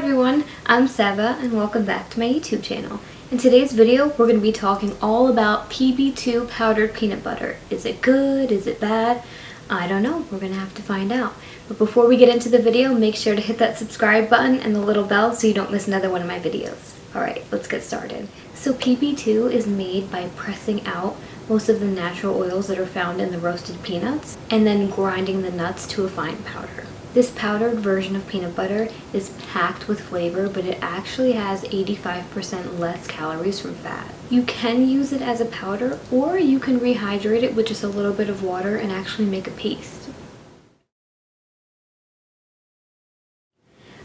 everyone, I'm Seva and welcome back to my YouTube channel. In today's video, we're going to be talking all about PB2 powdered peanut butter. Is it good? Is it bad? I don't know. We're going to have to find out. But before we get into the video, make sure to hit that subscribe button and the little bell so you don't miss another one of my videos. Alright, let's get started. So PB2 is made by pressing out most of the natural oils that are found in the roasted peanuts and then grinding the nuts to a fine powder. This powdered version of peanut butter is packed with flavor, but it actually has 85% less calories from fat. You can use it as a powder, or you can rehydrate it with just a little bit of water and actually make a paste.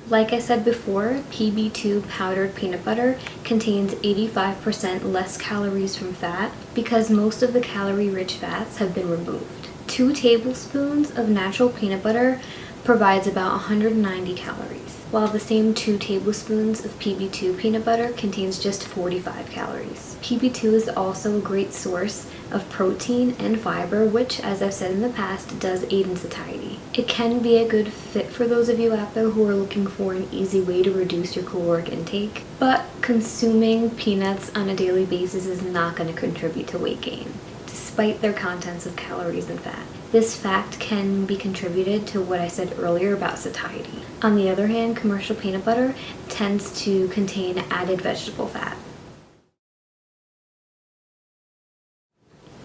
Like I said before, PB2 powdered peanut butter contains 85% less calories from fat because most of the calorie-rich fats have been removed. 2 tablespoons of natural peanut butter provides about 190 calories, while the same 2 tablespoons of PB2 peanut butter contains just 45 calories. PB2 is also a great source of protein and fiber, which, as I've said in the past, does aid in satiety. It can be a good fit for those of you out there who are looking for an easy way to reduce your caloric intake, but consuming peanuts on a daily basis is not going to contribute to weight gain, despite their contents of calories and fat. This fact can be contributed to what I said earlier about satiety. On the other hand, commercial peanut butter tends to contain added vegetable fat.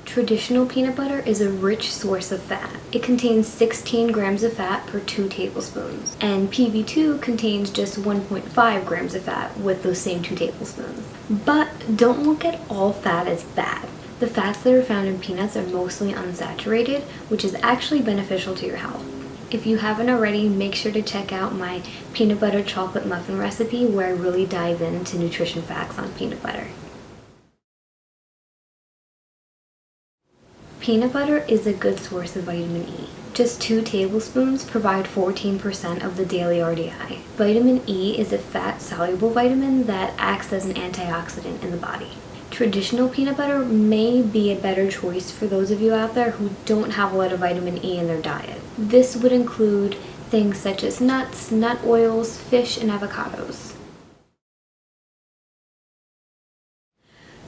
Traditional peanut butter is a rich source of fat. It contains 16 grams of fat per 2 tablespoons, and PB2 contains just 1.5 grams of fat with those same 2 tablespoons. But don't look at all fat as bad. The fats that are found in peanuts are mostly unsaturated, which is actually beneficial to your health. If you haven't already, make sure to check out my peanut butter chocolate muffin recipe where I really dive into nutrition facts on peanut butter. Peanut butter is a good source of vitamin E. Just 2 tablespoons provide 14% of the daily RDI. Vitamin E is a fat-soluble vitamin that acts as an antioxidant in the body. Traditional peanut butter may be a better choice for those of you out there who don't have a lot of vitamin E in their diet. This would include things such as nuts, nut oils, fish, and avocados.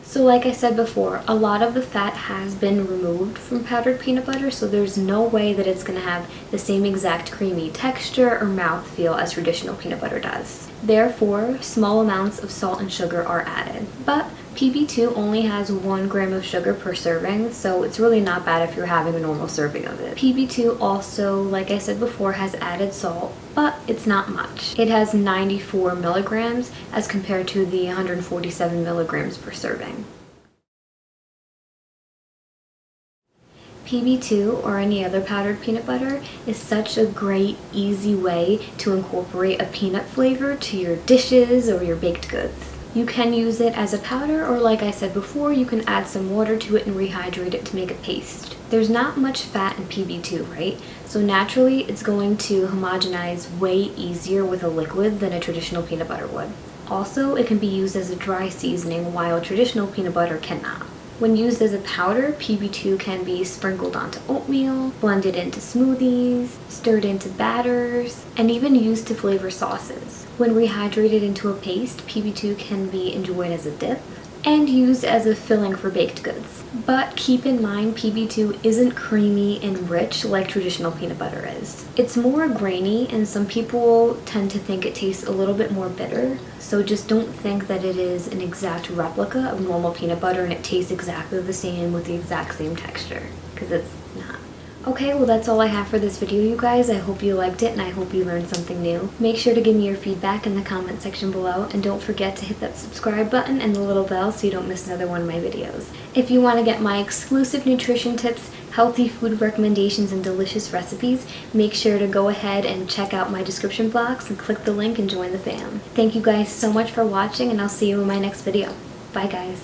So like I said before, a lot of the fat has been removed from powdered peanut butter, so there's no way that it's going to have the same exact creamy texture or mouthfeel as traditional peanut butter does. Therefore, small amounts of salt and sugar are added. But PB2 only has 1 gram of sugar per serving, so it's really not bad if you're having a normal serving of it. PB2 also, like I said before, has added salt, but it's not much. It has 94 milligrams as compared to the 147 milligrams per serving. PB2 or any other powdered peanut butter is such a great, easy way to incorporate a peanut flavor to your dishes or your baked goods. You can use it as a powder, or like I said before, you can add some water to it and rehydrate it to make a paste. There's not much fat in PB2, right? So naturally, it's going to homogenize way easier with a liquid than a traditional peanut butter would. Also, it can be used as a dry seasoning, while traditional peanut butter cannot. When used as a powder, PB2 can be sprinkled onto oatmeal, blended into smoothies, stirred into batters, and even used to flavor sauces. When rehydrated into a paste, PB2 can be enjoyed as a dip and used as a filling for baked goods. But keep in mind, PB2 isn't creamy and rich like traditional peanut butter is. It's more grainy, and some people tend to think it tastes a little bit more bitter, so just don't think that it is an exact replica of normal peanut butter and it tastes exactly the same with the exact same texture, because it's not. Okay, well that's all I have for this video, you guys. I hope you liked it and I hope you learned something new. Make sure to give me your feedback in the comment section below, and don't forget to hit that subscribe button and the little bell so you don't miss another one of my videos. If you want to get my exclusive nutrition tips, healthy food recommendations, and delicious recipes, make sure to go ahead and check out my description box and click the link and join the fam. Thank you guys so much for watching, and I'll see you in my next video. Bye guys.